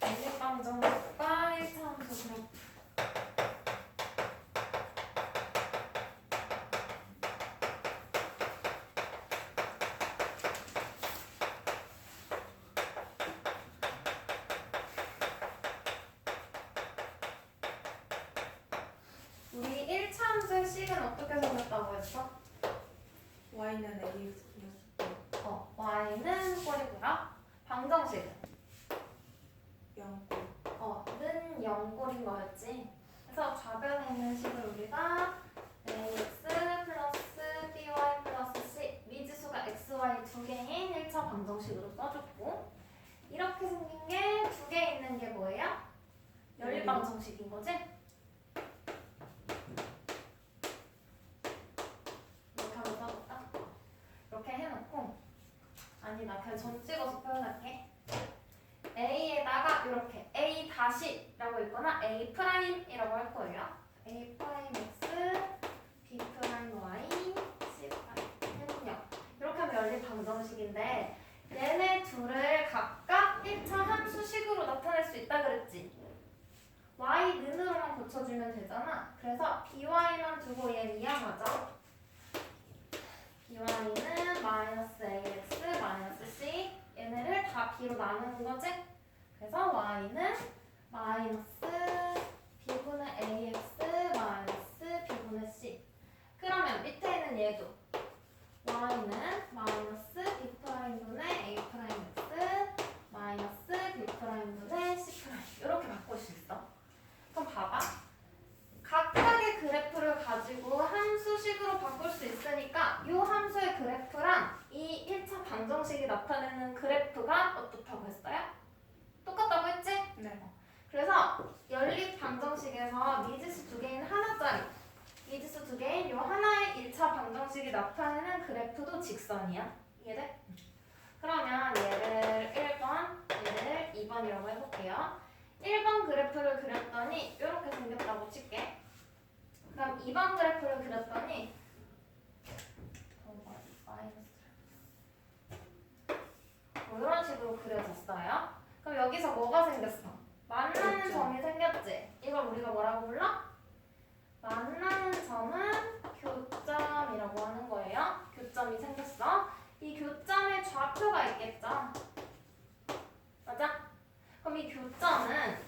연립방정식과 1차 함수 그래프. 우리 1차 함수의 식은 어떻게 생겼다고 했어? y는 ax 플러스 y는 꼴이고요. 방정식은? 0꼴. 는 0꼴인 거였지. 그래서 좌변에 있는 식을 우리가 ax 플러스 by 플러스 c 미지수가 xy 두 개인 1차 방정식으로 써줬고, 이렇게 생긴 게 두 개 있는 게 뭐예요? 연립방정식인 거지? 이렇게 한번 써볼까? 이렇게 해놓고, 아니다, 그냥 점 찍어서 표현할게. a에다가 이렇게 a 다시라고 있거나 a 프라임이라고 할 거예요. a 프라임 x, b 프라임 y, c 프라임 0. 이렇게 하면 연립 방정식인데, 얘네 둘을 각각 1차 함수식으로 나타낼 수 있다 그랬지. y는으로만 고쳐주면 되잖아. 그래서 by만 두고 얘 이항하자. by는 마이너스 ax 마이너스 c, 얘네를 다 b로 나누는 거지? 그래서 y는 마이너스 b분의 ax 마이너스 b분의 c. 그러면 밑에 있는 얘도 y는 마이너스 b'분의 a'x 마이너스 b'분의 c' 이렇게 바꿀 수 있어. 그럼 봐봐. 각각의 그래프를 가지고 함수식으로 바꿀 수 있으니까 이 함수의 그래프랑 이 1차 방정식이 나타내는 그래프가 어떻다고 했어요? 똑같다고 했지? 네. 그래서 연립 방정식에서 미지수 두 개인 하나짜리, 미지수 두 개인 이 하나의 1차 방정식이 나타내는 그래프도 직선이야. 이해돼? 그러면 얘를 1번, 얘를 2번이라고 해볼게요. 1번 그래프를 그렸더니 이렇게 생겼다고 칠게. 그럼 2번 그래프를 그렸더니 뭐 이런 식으로 그려졌어요. 그럼 여기서 뭐가 생겼어? 만나는 교점. 점이 생겼지? 이걸 우리가 뭐라고 불러? 만나는 점은 교점이라고 하는 거예요. 교점이 생겼어. 이 교점에 좌표가 있겠죠? 맞아? 그럼 이 교점은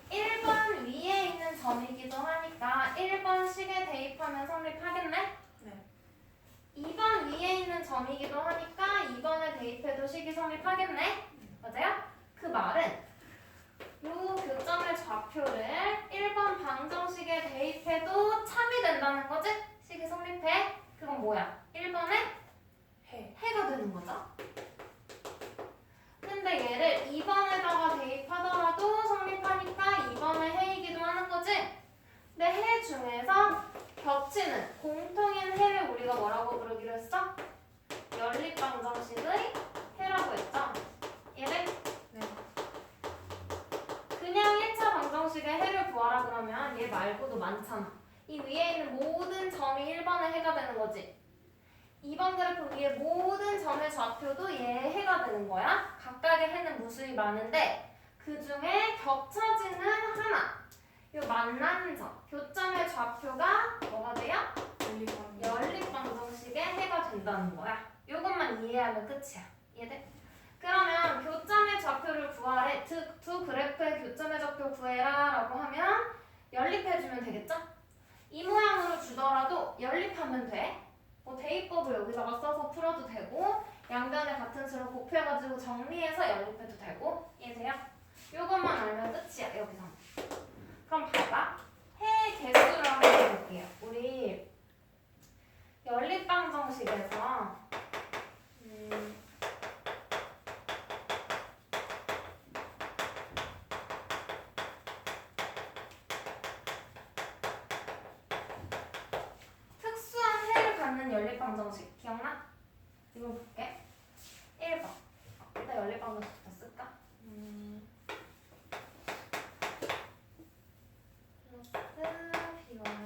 1번 위에 있는 점이기도 하니까 1번 식에 대입하면 성립하겠네? 네. 2번 위에 있는 점이기도 하니까 2번에 대입해도 식이 성립하겠네? 맞아요? 그 말은 이 교점의 좌표를 1번 방정식에 대입해도 참이 된다는 거지? 식이 성립해? 그건 뭐야? 1번에 해가 되는 거죠? 근데 얘를 2번에다가 대입하더라도 성립하니까 2번의 해이기도 하는 거지? 근데 해 중에서 겹치는 공통인 해를 우리가 뭐라고 부르기로 했어? 연립방정식의 해라고 했죠? 얘를 네. 그냥 1차 방정식의 해를 구하라 그러면 얘 말고도 많잖아. 이 위에 있는 모든 점이 1번의 해가 되는 거지. 2번 그래프 위에 모든 점의 좌표도 얘의 해가 되는 거야. 각각의 해는 무수히 많은데 그 중에 겹쳐지는 하나, 이 만나는 점, 교점의 좌표가 뭐가 돼요? 연립방정식의 해가 된다는 거야. 이것만 이해하면 끝이야. 이해돼? 그러면 교점의 좌표를 구하래. 두 그래프의 교점의 좌표 구해라 라고 하면 연립해주면 되겠죠? 이 모양으로 주더라도 연립하면 돼. 뭐 대입법을 여기다가 써서 풀어도 되고 양변에 같은 수를 곱해가지고 정리해서 연립해도 되고. 이해돼요? 이것만 알면 끝이야 여기서. 그럼 봐봐. 해 개수를 한번 해볼게요. 우리 연립방정식에서 특수한 해를 갖는 연립방정식 기억나? 이거 볼게. 1번. 일단 연립방정식부터 쓸까? 플러스 by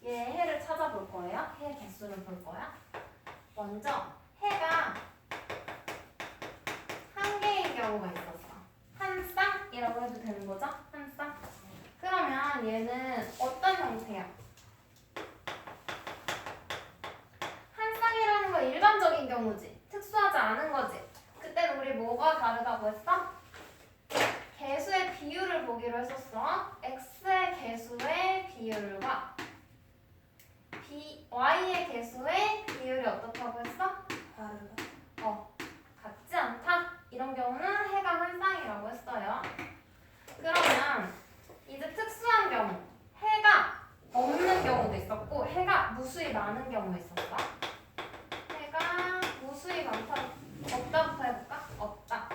얘 해를 찾아볼게. 볼 거예요? 해 개수를 볼 거야. 먼저 해가 한 개인 경우가 있었어. 한 쌍이라고 해도 되는 거죠? 한 쌍. 그러면 얘는 어떤 형태야? 한 쌍이라는 건 일반적인 경우지. 특수하지 않은 거지. 그때는 우리 뭐가 다르다고 했어? 개수의 비율을 보기로 했었어. x의 개수의 비율과 y의 개수의 비율이 어떻다고 했어? 다르다. 같지 않다. 이런 경우는 해가 한 쌍이라고 했어요. 그러면 이제 특수한 경우, 해가 없는 경우도 있었고 해가 무수히 많은 경우 있었어. 해가 무수히 많다, 없다부터 해볼까? 없다.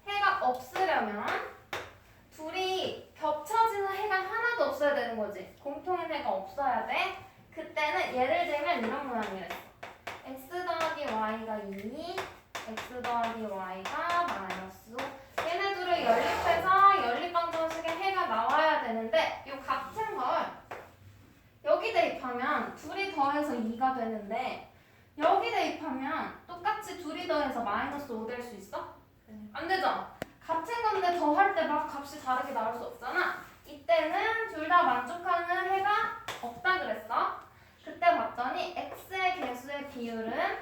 해가 없으려면 둘이 겹쳐지는 해가 하나도 없어야 되는 거지. 공통인 해가 없어야 돼. 그때는 예를 들면 이런 모양이랬어. x 더하기 y가 2, x 더하기 y가 마이너스 5. 얘네 둘을 연립해서 연립방정식에 해가 나와야 되는데 이 같은 걸 여기 대입하면 둘이 더해서 2가 되는데 여기 대입하면 똑같이 둘이 더해서 마이너스 5 될 수 있어? 안 되죠? 같은 건데 더할 때 막 값이 다르게 나올 수 없잖아. 이때는 둘 다 만족하는 해가 없다 그랬어. 그때 봤더니 x의 개수의 비율은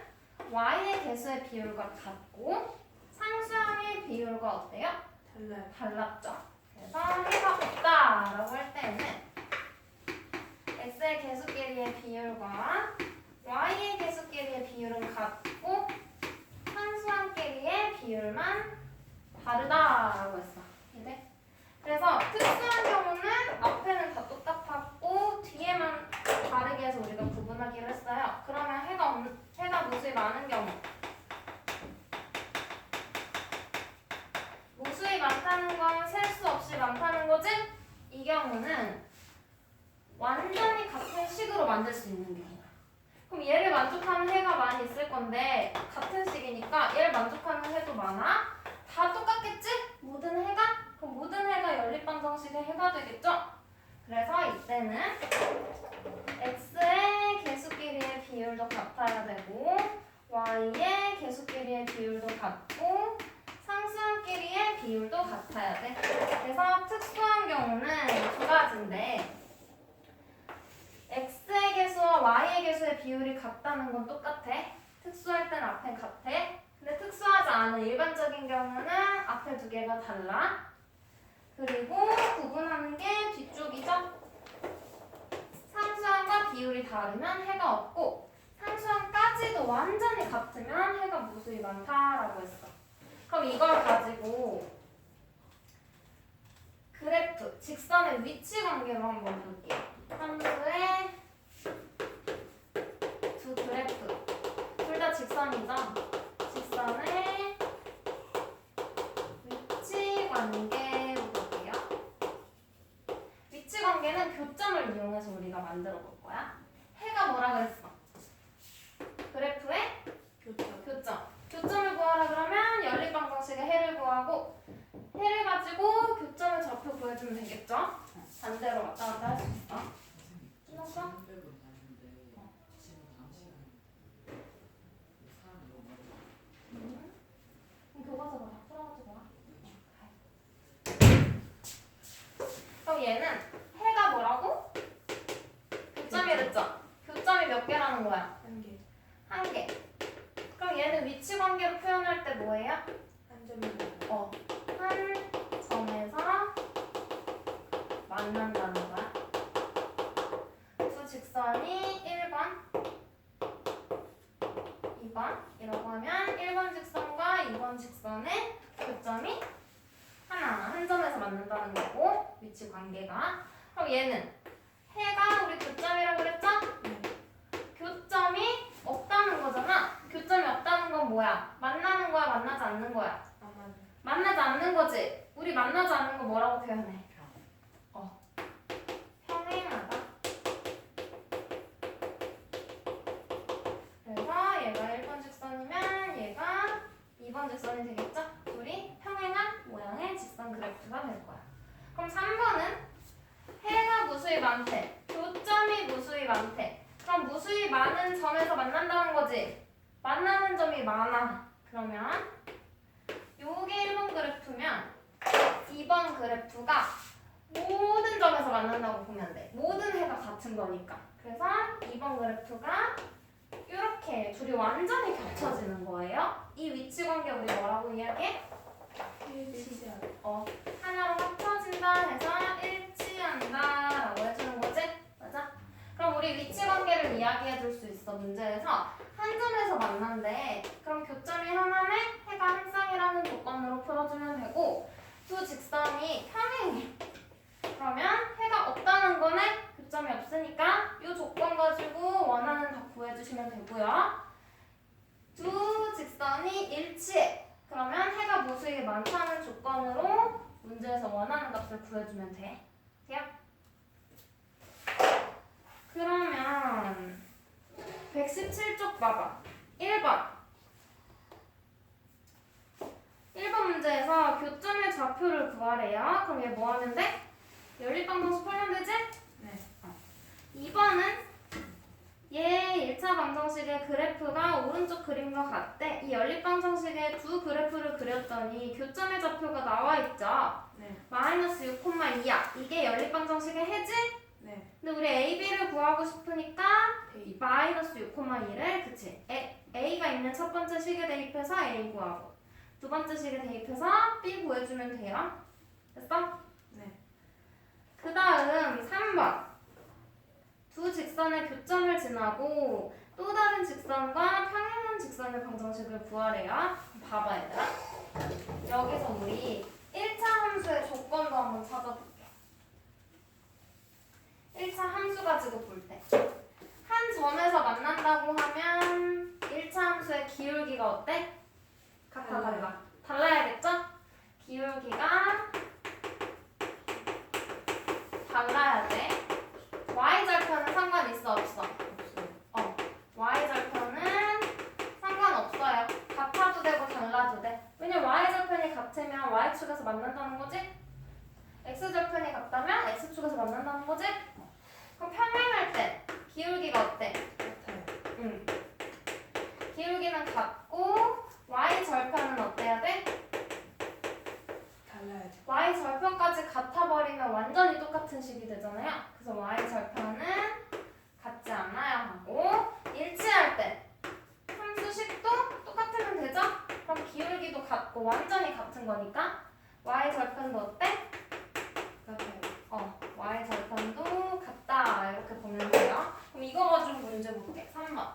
y의 개수의 비율과 같고 상수항의 비율과 어때요? 달라요. 달랐죠. 그래서 해가 없다라고 할 때는 x의 개수끼리의 비율과 y의 개수끼리의 비율은 같고 상수항끼리의 비율만 다르다라고 했어. 이해? 그래서 특수한 경우는 앞에는 다 똑같았고 뒤에만 다르게 해서 우리가 구분하기로 했어요. 그러면 해가 무수히 많은 경우, 무수히 많다는 건 셀 수 없이 많다는 거지? 이 경우는 완전히 같은 식으로 만들 수 있는 경우야. 그럼 얘를 만족하는 해가 많이 있을 건데 같은 식이니까 얘를 만족하는 해도 많아? 다 똑같겠지? 모든 해가? 그럼 모든 해가 연립방정식의 해가 되겠죠? 그래서 이때는 x의 개수끼리의 비율도 같아야 되고 y의 개수끼리의 비율도 같고 상수항끼리의 비율도 같아야 돼. 그래서 특수한 경우는 두 가지인데 x의 개수와 y의 개수의 비율이 같다는 건 똑같아. 특수할 땐 앞엔 같아. 근데 특수하지 않은 일반적인 경우는 앞에 두 개가 달라. 그리고 구분하는 게 뒤쪽이죠. 상수항과 비율이 다르면 해가 없고 상수항까지도 완전히 같으면 해가 무수히 많다라고 했어. 그럼 이걸 가지고 그래프, 직선의 위치 관계로 한번 볼게요. 함수의 두 그래프, 둘 다 직선이죠? 직선의 위치 관계로 볼게요. 위치 관계는 교점을 이용해서 우리가 만들어 볼 거야. 해가 뭐라 그랬어? 그래프의 교점. 교점을 구하라 그러면 연립방정식의 해를 구하고 해를 가지고 교점의 좌표 구해주면 되겠죠? 반대로 왔다 갔다 할 수 있어. 끝났어? 그럼 교과서로 다 풀어가지고 와. 그럼 얘는 해가 뭐라고? 교점이랬죠? 교점이 몇 개라는 거야? 한 개. 한 개. 그럼 얘는 위치 관계로 표현할 때 뭐예요? 한 점이. 한 점에서 만난다는 거야. 두 직선이 1번, 2번이라고 하면 1번 직선과 2번 직선의 교점이 한 점에서 만난다는 거고 위치 관계가. 그럼 얘는 해가 우리 교점이라고 그랬죠? 교점이 없다는 거잖아. 교점이 없다는 건 뭐야? 만나는 거야, 만나지 않는 거야? 만나지 않는 거지. 우리 만나지 않는 거 뭐라고 표현해? 평행하다. 그래서 얘가 1번 직선이면 얘가 2번 직선이 되겠죠? 둘이 평행한 모양의 직선 그래프가 될 거야. 그럼 3번은 해가 무수히 무수히 많대. 교점이 무수히 많대. 그럼 무수히 많은 점에서 만난다는 거지. 만나는 점이 많아. 그러면 요게 1번 그래프면 2번 그래프가 모든 점에서 만난다고 보면 돼. 모든 해가 같은 거니까. 그래서 2번 그래프가 이렇게 둘이 완전히 겹쳐지는 거예요. 이 위치 관계 우리 뭐라고 이야기해? 일치하다. 하나로 합쳐진다 해서 일치한다 라고 해주는 거지? 맞아? 그럼 우리 위치 관계를 이야기해 줄 수 있어. 문제에서 한 점에서 만난대. 그럼 교점이 하나네 해가 한 쌍이라는 조건으로 풀어주면 되고 두 직선이 평행해. 그러면 해가 없다는 거네? 교점이 없으니까 이 조건 가지고 원하는 답 구해주시면 되고요. 두 직선이 일치해. 그러면 해가 무수히 많다는 조건으로 문제에서 원하는 값을 구해주면 돼. 돼요? 그러면 117쪽 봐봐. 1번. 1번 문제에서 교점의 좌표를 구하래요. 그럼 얘 뭐 하면 돼? 연립방정식 풀면 되지? 네. 2번은 얘 1차 방정식의 그래프가 오른쪽 그림과 같대. 이 연립방정식의 두 그래프를 그렸더니 교점의 좌표가 나와 있죠. 네. 마이너스 6,2야. 이게 연립방정식의 해지? 네. 근데 우리 A, B를 구하고 싶으니까 대입. 마이너스 6,2를 그치? A가 있는 첫 번째 식에 대입해서 A 구하고 두 번째 식에 대입해서 B 구해주면 돼요. 됐어? 네. 그 다음 3번. 두 직선의 교점을 지나고 또 다른 직선과 평행한 직선의 방정식을 구하래요. 봐봐 얘들아. 여기서 우리 1차 함수의 조건도 한번 찾아볼게. 1차 함수 가지고 볼 때. 한 점에서 만난다고 하면 1차 함수의 기울기가 어때? 같아 달라. 달라야겠죠? 기울기가 달라야 돼. y절편은 상관 있어 없어? 없어요. y절편은 상관없어요. 같아도 되고 달라도 돼. 왜냐면 y절편이 같으면 y축에서 만난다는 거지? x절편이 같다면 x축에서 만난다는 거지? 그럼 평행할 때 기울기가 어때? 같아요. 응. 기울기는 같고 y절편은 어때야 돼? 달라야죠. y절편까지 같아버리면 완전히 똑같은 식이 되잖아요. 그래서 y절편은 같지 않아야 하고 일치할 때 함수식도 똑같으면 되죠? 그럼 기울기도 같고 완전히 같은 거니까 y절편도 어때? 같아요. y절편도 같다 이렇게 보면 돼요. 그럼 이거 가지고 문제 볼게. 3번.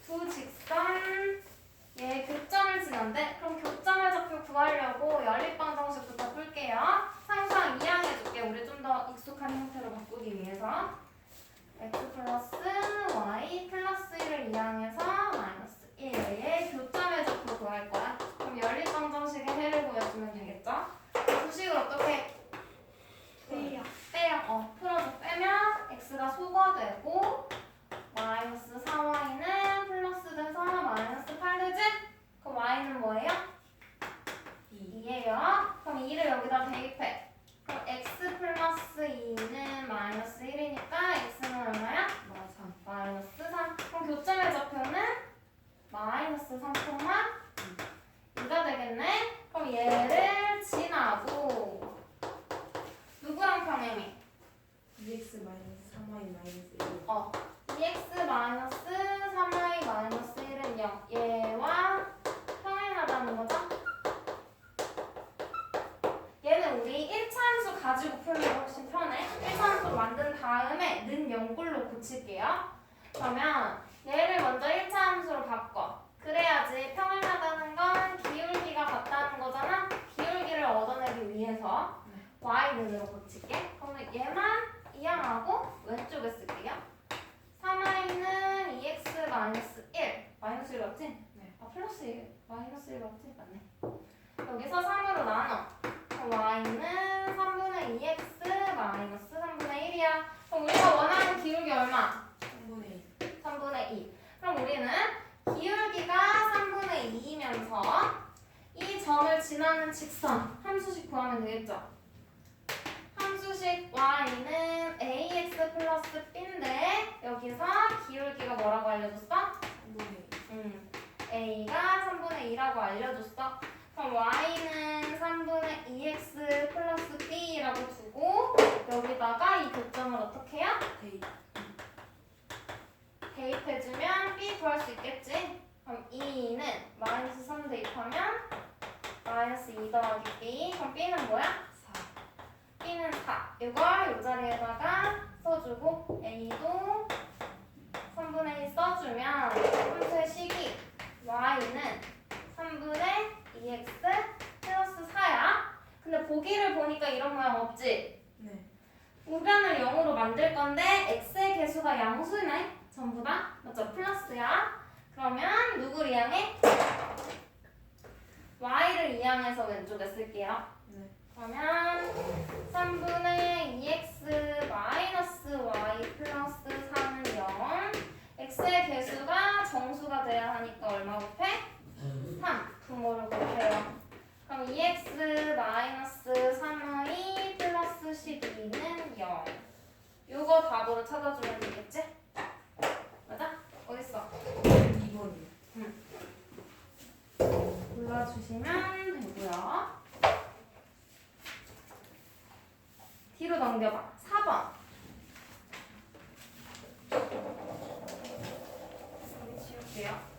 두 직선 얘 교점을 지난데 그럼 교점의 좌표 구하려고 연립방정식부터 풀게요. 상상 이항해줄게. 우리 좀 더 익숙한 형태로 바꾸기 위해서 x 플러스 y 플러스 1을 이항해서 마이너스 1의 교점의 좌표 구할 거야. 그럼 연립방정식의 해를 구해주면 되겠죠? 주식을 어떻게 빼요. 빼요. 풀어서 빼면 x가 소거되고 마이너스 4y는 플러스 돼서 마이너스 8 되지? 그럼 y는 뭐예요? 2예요. 그럼 2를 여기다 대입해. 그럼 x 플러스 2는 마이너스 1이니까 x는 얼마야? 마이너스 3. 그럼 교점의 좌표는 마이너스 3,2가 되겠네? 그럼 얘를 지나고 누구랑 평행해? 2x 마이너스 3y 마이너스 1. 2x 마이너스 3y 마이너스 1은 0. 얘와 평행하다는 거죠? 얘는 우리 1차 함수 가지고 풀면 훨씬 편해. 1차 함수 만든 다음에 는 0꼴로 고칠게요. 그러면 얘를 먼저 1차 함수로 바꿔. 그래야지 평행하다는 건 기울기가 같다는 거잖아? 기울기를 얻어내기 위해서 y는으로 고칠게. 그러면 얘만 이항하고 왼쪽에 쓸게요. 3y는 2x 마이너스 1. 마이너스 1 맞지? 네. 플러스 1. 마이너스 1 맞지? 맞네. 여기서 3으로 나눠. 그럼 y는 3분의 2x 마이너스 3분의 1이야. 그럼 우리가 원하는 기울기 얼마? 3분의 2. 3분의 2. 그럼 우리는 기울기가 3분의 2이면서 이 점을 지나는 직선 함수식 구하면 되겠죠? 플러스 b인데 여기서 기울기가 뭐라고 알려줬어? 3분의 a가 3분의 2라고 알려줬어. 그럼 y는 3분의 2x 플러스 b라고 두고 여기다가 이 교점을 어떻게 해요? 1. 대입해주면 b 구할 수 있겠지? 그럼 2는 마이너스 3 대입하면 마이너스 2 더하기 b. 그럼 b는 뭐야? 4. b는 4. 이걸 이 자리에다가 써주고 a도 3분의 2 써주면 함수의 식이 y는 3분의 2x 플러스 4야. 근데 보기를 보니까 이런 모양 없지? 네. 우변을 0으로 만들 건데 x의 개수가 양수네. 전부 다. 맞죠? 플러스야. 그러면 누구를 이항해? y를 이항해서 왼쪽에 쓸게요. 네. 그러면 3분의 2x 마이너스 y 플러스 4는 0. x의 개수가 정수가 돼야 하니까 얼마 곱해? 3. 분모를 곱해요. 그럼 2x 마이너스 3y 플러스 12는 0. 요거 답으로 찾아주면 되겠지? 맞아? 어딨어? 2번이요. 골라주시면 되고요. 뒤로 넘겨봐. 4번. 여기 지울게요.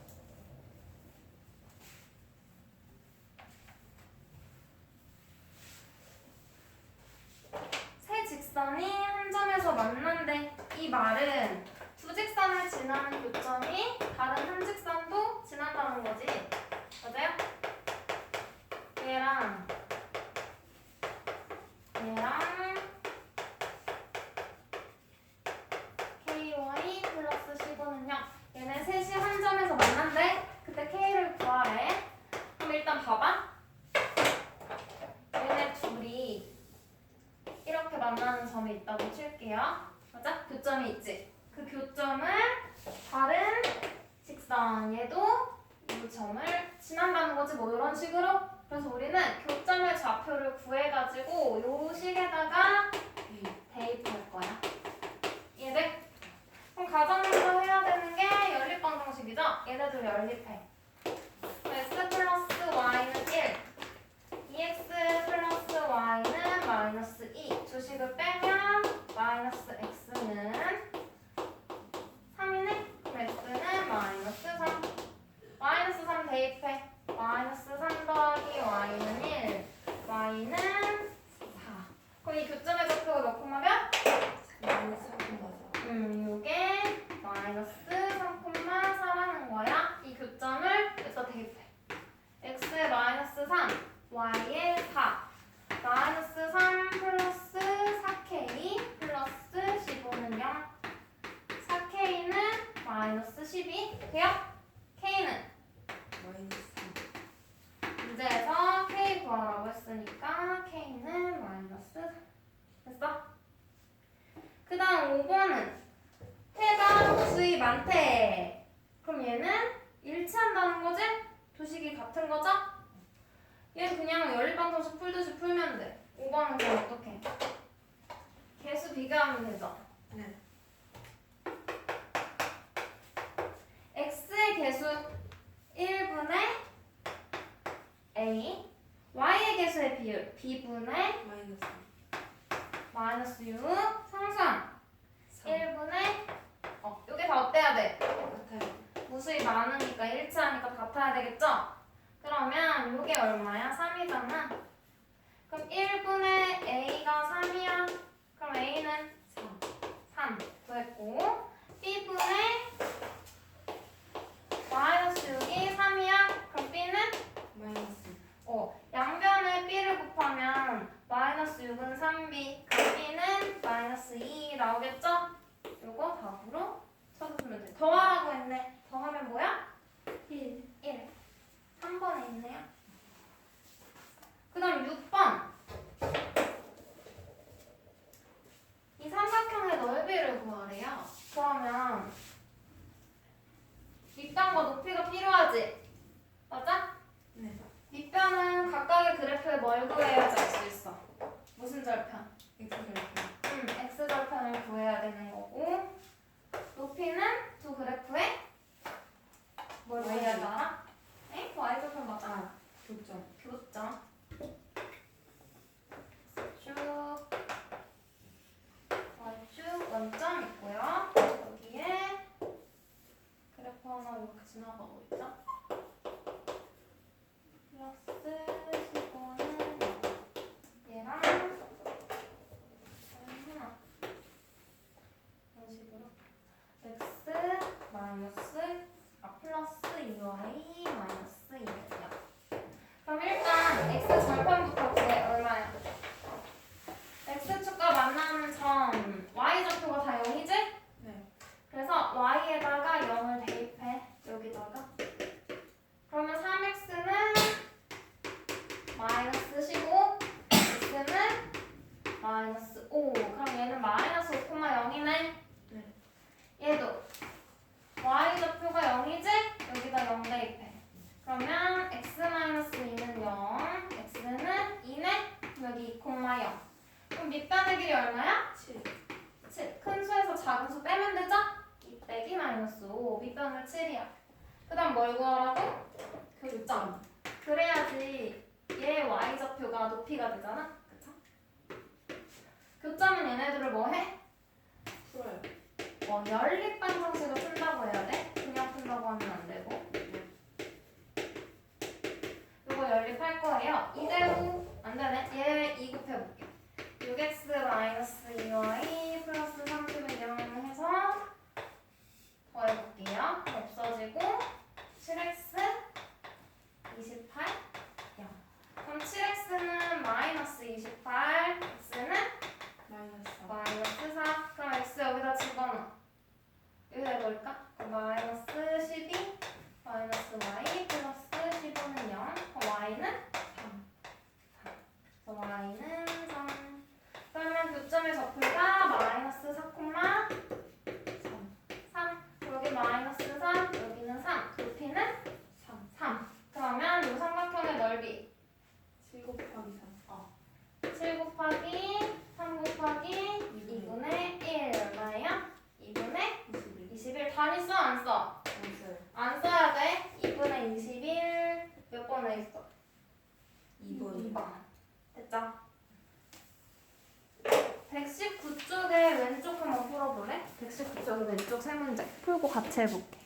세 직선이 한 점에서 만난대. 이 말은 두 직선을 지나는 교점이 다른 한 직선도 지난다는 거지. 맞아요? 얘랑 KY 플러스 15는요. 얘네 셋이 한 점에서 만난대. 그때 K를 구하래. 그럼 일단 봐봐. 얘네 둘이 이렇게 만나는 점이 있다고 칠게요. 맞아? 교점이 있지? 그 교점을 다른 직선 얘도 이 점을 지난다는 거지 뭐 이런 식으로. 그래서 우리는 교점의 좌표를 구해가지고 요 식에다가 대입할 거야. 이해돼? 그럼 가장 먼저 해야 되는 게 연립방정식이죠? 얘네들 연립해. x 플러스 y는 1, 2x 플러스 y는 마이너스 2. 주식을 빼면 마이너스 x는 3이네? 그럼 x는 마이너스 3. 마이너스 3 대입해. 마이너스 3 더하기 y는 1, y는 4. 그럼 이 교점의 좌표가 몇 콤마 몇? 마이너스 3,4. 요게 마이너스 3,4라는 거야. 이 교점을 여기다 대입해. x에 마이너스 3, y에 4. 마이너스 3 플러스 4k 플러스 15는 0. 4k는 마이너스 12. 돼요? k는 마이너스 3. 문제에서 k 구하라고 했으니까 k는 마이너스 4. 됐어? 그 다음 5번은 해가 무수히 많대. 그럼 얘는 일치한다는 거지? 두 식이 같은 거죠? 얘 그냥 연립방정식 풀듯이 풀면 돼. 5번은 그럼 어떡해? 개수 비교하면 되죠? 네. x의 개수 1분의 a, y의 개수의 비율 b분의 마이너스 마이너스 6 상수함 3. 1분의 요게 다 어때야 돼? 같아요. 무수히 많으니까 일치하니까 같아야 되겠죠? 그러면 요게 얼마야? 3이잖아. 그럼 1분의 a가 3이야. 그럼 a는 3 구했고 b분의 마이너스 6이 3이야. 그럼 b는 마이너스. 양변에 b를 곱하면 마이너스 6은 3b, 그럼 b는 마이너스 2 나오겠죠? 요거 답으로 쳐주시면 돼. 더하라고 했네. 더하면 뭐야? 1. 3번에 있네요. 그 다음 6번. 이 삼각형의 넓이를 구하래요. 그러면 밑변과 높이가 필요하지? 맞아? 네. 밑변은 각각의 그래프의 뭘 구해야지 알 수 있어? 무슨 절편? X절편. x절편을 구해야 되는 거고 지나가고 있죠? 플러스 15는 얘랑 하나 이런 식으로 x 마이너스 플러스 2y 마이너스 2야. 그럼 일단 x 절편부터 구해. 얼마야? x축과 만나는 점 y 좌표가 다 0이지? 네. 그래서 y에다가 0을 대입해. 여기다가. 그러면 3x는 마이너스 15, x는 마이너스 5. 그럼 얘는 마이너스 5,0이네. 네. 얘도 y 좌표가 0이지? 여기다 0 대입해. 그러면 x-2는 0, x는 2네? 여기 2,0. 그럼 밑변의 길이 얼마야? 7. 7. 큰 수에서 작은 수 빼면 되죠? 2 빼기 마이너스 5. 밑변은 7이야. 그 다음 뭘 구하라고? 교점. 그래야지 얘 y 좌표가 높이가 되잖아? 그쵸? 교점은 얘네들을 뭐 해? 풀어요. 연립방정식을 푼다고 해야 돼? 그냥 푼다고 하면 안 되고. 요거 연립할 거예요. 이대로 안 되네. 얘 2 곱해볼게. 6x-2y 플러스 30을 0 해서 더해볼게요. 없어지고 7x 28 0. 그럼 7x는 마이너스 28, x는 마이너스 4. 마이너스 4. 그럼 x 여기다 집어넣어. 여기다 넣을까? 그럼 마이너스 12 마이너스 y 플러스 15는 0. 그럼 y는 3. 그래서 y는 3. 그러면 교점의 좌표가 마이너스 4, 3. 3. 여기 마이너스 3, 여기는 3. 높이는 3. 3. 그러면 이 삼각형의 넓이 7 곱하기 3. 7 곱하기 3 곱하기 2분의 1 얼마예요? 2분의 21. 21. 단위 써? 안 써? 안 써요. 안 써야 돼. 2분의 21 몇 번에 있어? 2번. 2번. 됐죠? 119쪽의 왼쪽 한번 풀어볼래? 119쪽의 왼쪽 세 문제 풀고 같이 해볼게.